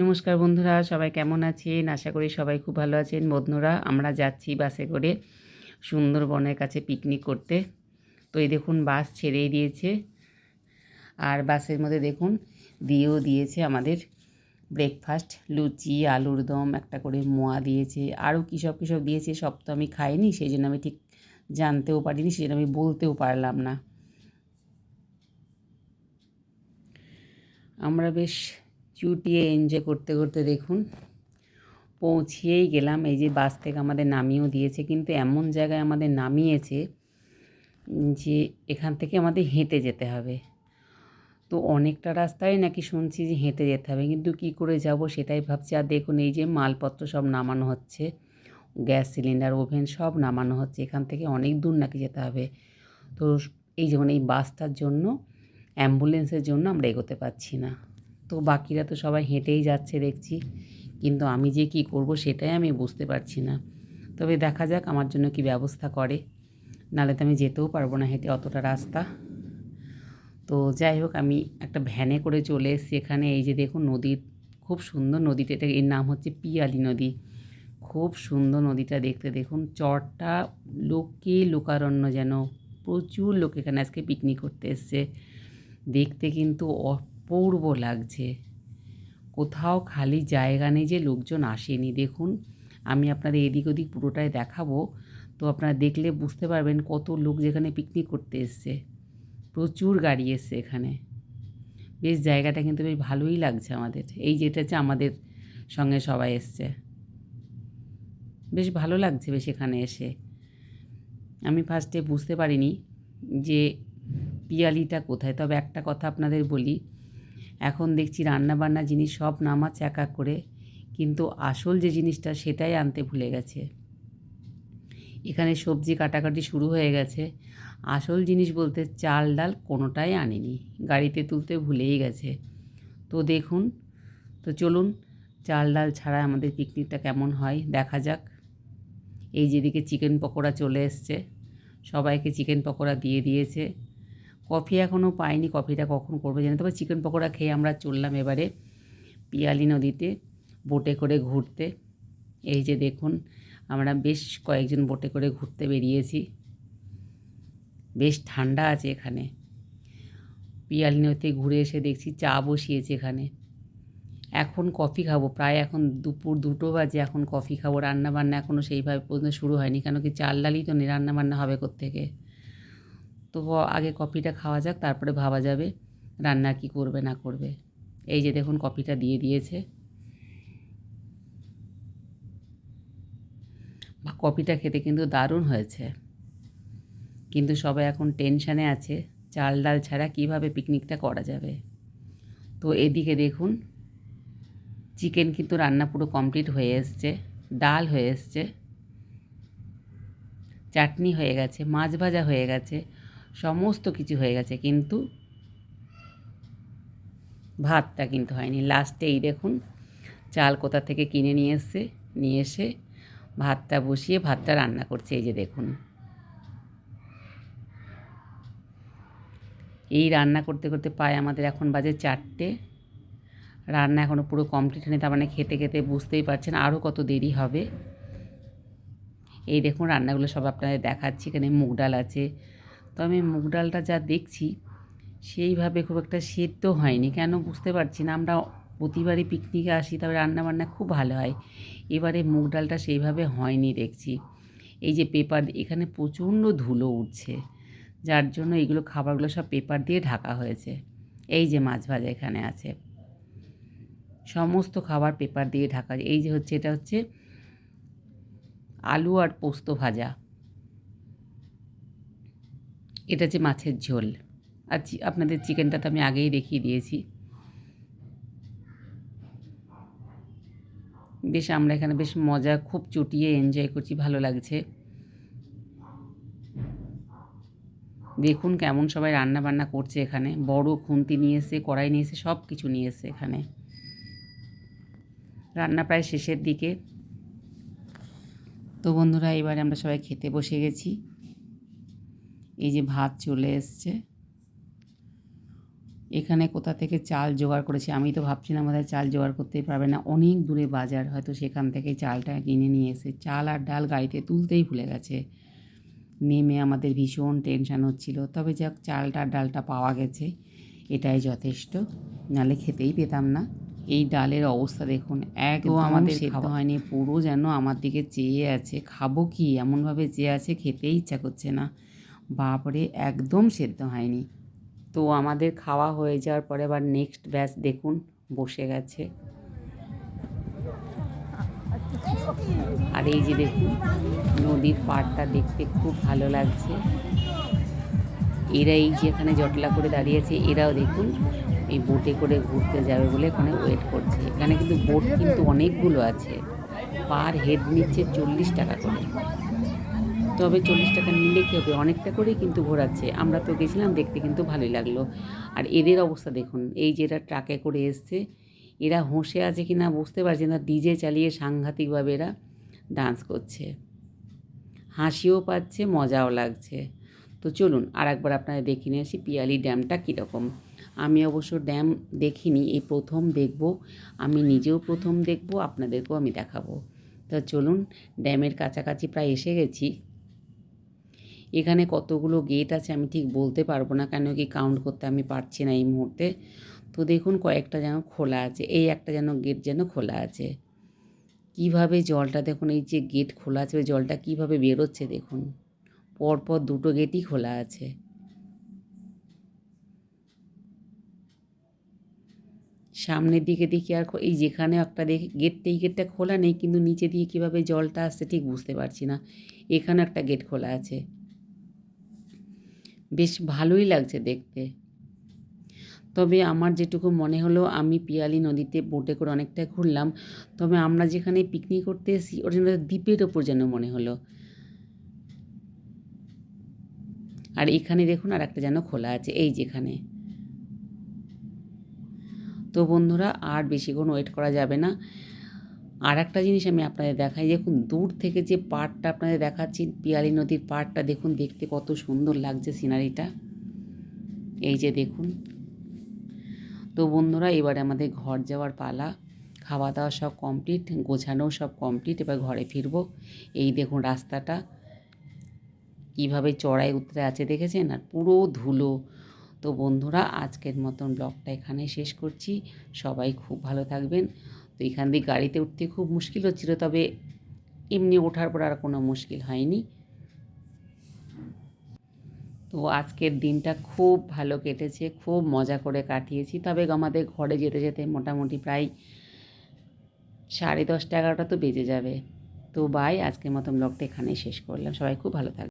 নমস্কার বন্ধুরা, সবাই কেমন আছেন? আশা করি সবাই খুব ভালো আছেন। বন্ধুরা, আমরা যাচ্ছি বাসে করে সুন্দরবনের কাছে পিকনিক করতে। তো এই দেখুন বাস ছেড়েই দিয়েছে। আর বাসের মধ্যে দেখুন দিয়েও দিয়েছে আমাদের ব্রেকফাস্ট, লুচি, আলুর দম, একটা করে মোয়া দিয়েছে। আরও কী সব দিয়েছে, সব তো আমি খাইনি, সেই জন্য আমি ঠিক জানতেও পারিনি, সেই জন্য আমি বলতেও পারলাম না। আমরা বেশ চুটিয়ে এনজয় করতে করতে দেখুন পৌঁছিয়েই গেলাম। এই যে বাস থেকে আমাদের নামিয়েও দিয়েছে, কিন্তু এমন জায়গায় আমাদের নামিয়েছে যে এখান থেকে আমাদের হেঁটে যেতে হবে। তো অনেকটা রাস্তায় নাকি শুনছি যে হেঁটে যেতে হবে, কিন্তু কী করে যাব সেটাই ভাবছি। আর দেখুন এই যে মালপত্র সব নামানো হচ্ছে, গ্যাস সিলিন্ডার, ওভেন সব নামানো হচ্ছে। এখান থেকে অনেক দূর নাকি যেতে হবে। তো এই যেমন এই বাসটার জন্য, অ্যাম্বুলেন্সের জন্য আমরা এগোতে পারছি না। তো বাকিরা তো সবাই হেঁটেই যাচ্ছে দেখছি, কিন্তু আমি যে কী করব সেটাই আমি বুঝতে পারছি না। তবে দেখা যাক আমার জন্য কি ব্যবস্থা করে, নাহলে তো আমি যেতেও পারবো না হেঁটে অতটা রাস্তা। তো যাই হোক, আমি একটা ভ্যানে করে চলে এসেছি এখানে। এই যে দেখুন নদীর, খুব সুন্দর নদীটা, এটা এর নাম হচ্ছে পিয়ালি নদী। খুব সুন্দর নদীটা দেখতে। দেখুন চরটা লোকে লোকারণ্য যেন, প্রচুর লোক এখানে আজকে পিকনিক করতে এসছে। দেখতে কিন্তু অপূর্ব লাগছে, কোথাও খালি জায়গা নেই যে লোকজন আসেনি। দেখুন আমি আপনাদের এদিক ওদিক পুরোটাই দেখাবো, তো আপনারা দেখলে বুঝতে পারবেন কত লোক যেখানে পিকনিক করতে এসছে। প্রচুর গাড়ি এসছে এখানে। বেশ জায়গাটা কিন্তু বেশ ভালোই লাগছে আমাদের। এই যেটা হচ্ছে আমাদের সঙ্গে সবাই এসছে, বেশ ভালো লাগছে বেশ এখানে এসে। আমি ফার্স্টে বুঝতে পারিনি যে পিয়ালিটা কোথায়। তবে একটা কথা আপনাদের বলি, এখন দেখছি রান্নাবান্না জিনিস সব নামাচ্ছে এক এক করে, কিন্তু আসল যে জিনিসটা সেটাই আনতে ভুলে গেছে। এখানে সবজি কাটাকাটি শুরু হয়ে গেছে, আসল জিনিস বলতে চাল ডাল কোনোটাই আনেনি, গাড়িতে তুলতে ভুলেই গেছে। তো দেখুন, তো চলুন চাল ডাল ছাড়া আমাদের পিকনিকটা কেমন হয় দেখা যাক। এই যেদিকে চিকেন পকোড়া চলে এসছে, সবাইকে চিকেন পকোড়া দিয়ে দিয়েছে। কফি এখনও পাইনি, কফিটা কখন করবে জানি। তবে চিকেন পকোড়া খেয়ে আমরা চললাম এবারে পিয়ালি নদীতে বোটে করে ঘুরতে। এই যে দেখুন আমরা বেশ কয়েকজন বোটে করে ঘুরতে বেরিয়েছি। বেশ ঠান্ডা আছে এখানে। পিয়ালি নদীতে ঘুরে এসে দেখছি চা বসিয়েছে এখানে। এখন কফি খাবো, প্রায় এখন দুপুর 2টো বাজে, এখন কফি খাবো। রান্নাবান্না এখনও সেইভাবে পর্যন্ত শুরু হয়নি, কেন কি চাল ডালই তো নেই, রান্নাবান্না হবে কোত্থেকে। তো আগে কফিটা খাওয়া যাক, তারপরে ভাবা যাবে রান্না কি করবে না করবে। এই যে দেখুন কফিটা দিয়ে দিয়েছে। কফিটা খেতে কিন্তু দারুণ হয়েছে, কিন্তু সবাই এখন টেনশানে আছে চাল ডাল ছাড়া কীভাবে পিকনিকটা করা যাবে। তো এদিকে দেখুন চিকেন কিন্তু রান্না পুরো কমপ্লিট হয়ে এসছে, ডাল হয়ে এসছে, চাটনি হয়ে গেছে, মাছ ভাজা হয়ে গেছে, সমস্ত কিছু হয়ে গেছে, কিন্তু ভাতটা কিন্তু হয়নি। লাস্টে এই দেখুন চাল কোথা থেকে কিনে নিয়ে এসে ভাতটা বসিয়ে ভাতটা রান্না করছে। এই যে দেখুন, এই রান্না করতে করতে প্রায় আমাদের এখন বাজে 4টে। রান্না এখনও পুরো কমপ্লিট হয়নি, তার মানে খেতে খেতে বুঝতেই পারছেন আরও কত দেরি হবে। এই দেখুন রান্নাগুলো সব আপনাদের দেখাচ্ছি। এখানে মুগ ডাল আছে, তো আমি মুগ ডালটা যা দেখছি সেইভাবে খুব একটা সেদ্ধ হয়নি, কেন বুঝতে পারছি না। আমরা প্রতিবারই পিকনিকে আসি, তবে রান্নাবান্না খুব ভালো হয়, এবারে মুগ ডালটা সেইভাবে হয়নি দেখছি। এই যে পেপার, এখানে প্রচণ্ড ধুলো উঠছে, যার জন্য এইগুলো খাবারগুলো সব পেপার দিয়ে ঢাকা হয়েছে। এই যে মাছ ভাজা এখানে আছে, সমস্ত খাবার পেপার দিয়ে ঢাকা। এই যে হচ্ছে, এটা হচ্ছে আলু আর পোস্ত ভাজা, এটা হচ্ছে মাছের ঝোল। আর আপনাদের চিকেনটা তো আমি আগেই দেখিয়ে দিয়েছি। বেশ আমরা এখানে বেশ মজা, খুব চুটিয়ে এনজয় করছি, ভালো লাগছে। দেখুন কেমন সবাই রান্না বান্না করছে এখানে, বড় খুন্তি নিয়ে এসে, কড়াই নিয়ে এসে, সব কিছু নিয়ে এসে এখানে। রান্না প্রায় শেষের দিকে। তো বন্ধুরা এবারে আমরা সবাই খেতে বসে গেছি। এই যে ভাত চলে এসছে, এখানে কোথা থেকে চাল জোগাড় করেছে, আমি তো ভাবছিলাম বোধহয় চাল জোগাড় করতেই পারবে না, অনেক দূরে বাজার, হয়তো সেখান থেকেই চালটা কিনে নিয়ে এসে চাল আর ডাল গাড়িতে তুলতেই ভুলে গেছে। নেমে আমাদের ভীষণ টেনশান হচ্ছিল, তবে যাক চালটা ডালটা পাওয়া গেছে, এটাই যথেষ্ট, নাহলে খেতেই পেতাম না। এই ডালের অবস্থা দেখুন, একদম আমাদের সেদ্ধ হয়নি, পুরো যেন আমার দিকে চেয়ে আছে, খাবো কি এমনভাবে চেয়ে আছে, খেতেই ইচ্ছা করছে না। বাপরে, একদম সেদ্ধ হয়নি। তো আমাদের খাওয়া হয়ে যাওয়ার পরে আবার নেক্সট ব্যাচ দেখুন বসে গেছে। আর এই যে দেখুন নদীর পাড়টা দেখতে খুব ভালো লাগছে। এরা এই যে এখানে জটলা করে দাঁড়িয়েছে, এরাও দেখুন এই বোটে করে ঘুরতে যাবে বলে এখানে ওয়েট করছে। এখানে কিন্তু বোট কিন্তু অনেকগুলো আছে, পার হেড নিচ্ছে 40 টাকা করে। তবে 40 টাকা নিলে কী হবে, অনেকটা করেই কিন্তু ঘোরাচ্ছে। আমরা তো গেছিলাম দেখতে, কিন্তু ভালোই লাগলো। আর এদের অবস্থা দেখুন, এই যে এরা ট্রাকে করে এসছে, এরা হোঁশে আছে কি না বুঝতে পারছি না, ডিজে চালিয়ে সাংঘাতিকভাবে এরা ডান্স করছে, হাসিও পাচ্ছে, মজাও লাগছে। তো চলুন আর একবার আপনারা দেখে নিয়ে আসি পিয়ালি ড্যামটা কীরকম। আমি অবশ্য ড্যাম দেখিনি, এই প্রথম দেখব, আমি নিজেও প্রথম দেখব, আপনাদেরকেও আমি দেখাবো। তা চলুন, ড্যামের কাছাকাছি প্রায় এসে গেছি। এখানে কতগুলো গেট আছে আমি ঠিক বলতে পারবো না, কেন কি কাউন্ট করতে আমি পারছি না এই মুহূর্তে। তো দেখুন কয়েকটা যেন খোলা আছে, এই একটা যেন গেট যেন খোলা আছে। কিভাবে জলটা দেখুন, এই যে গেট খোলা আছে ওই জলটা কিভাবে বেরোচ্ছে দেখুন, পরপর দুটো গেটই খোলা আছে। সামনের দিকে দেখি আর এই যেখানে একটা দেখি গেটটা, এই গেটটা খোলা নেই, কিন্তু নিচে দিয়ে কীভাবে জলটা আসছে ঠিক বুঝতে পারছি না। এখানে একটা গেট খোলা আছে, বেশ ভালোই লাগছে দেখতে। তবে আমার যেটুকু মনে হলো, আমি পিয়ালি নদীতে বোটে করে অনেকটা ঘুরলাম, তবে আমরা যেখানে পিকনিক করতে এসেছি ওটা যেন দ্বীপের ওপর যেন মনে হলো। আর এখানে দেখুন আর একটা যেন খোলা আছে, এই যেখানে। তো বন্ধুরা আর বেশিক্ষণ ওয়েট করা যাবে না। আর একটা জিনিস আমি আপনাদের দেখাই, দেখুন দূর থেকে যে পাড়টা আপনাদের দেখাচ্ছি, পিয়ালি নদীর পাড়টা দেখুন, দেখতে কত সুন্দর লাগছে সিনারিটা, এই যে দেখুন। তো বন্ধুরা এবারে আমাদের ঘর যাওয়ার পালা, খাওয়া দাওয়া সব কমপ্লিট, গোছানোও সব কমপ্লিট, এবার ঘরে ফিরবো। এই দেখুন রাস্তাটা কীভাবে চড়াই উতরে আছে দেখেছেন, আর পুরো ধুলো। তো বন্ধুরা আজকের মতন ব্লগটা এখানে শেষ করছি, সবাই খুব ভালো থাকবেন। তো এখান দিয়ে গাড়িতে উঠতে খুব মুশকিল হচ্ছিল, তবে এমনি ওঠার পর আর কোনো মুশকিল হয়নি। তো আজকের দিনটা খুব ভালো কেটেছে, খুব মজা করে কাটিয়েছি। তবে আমাদের ঘরে যেতে যেতে মোটামুটি প্রায় 10:30 11টা তো বেজে যাবে। তো বাই, আজকের মতন ব্লগটা এখানেই শেষ করলাম, সবাই খুব ভালো থাকবে।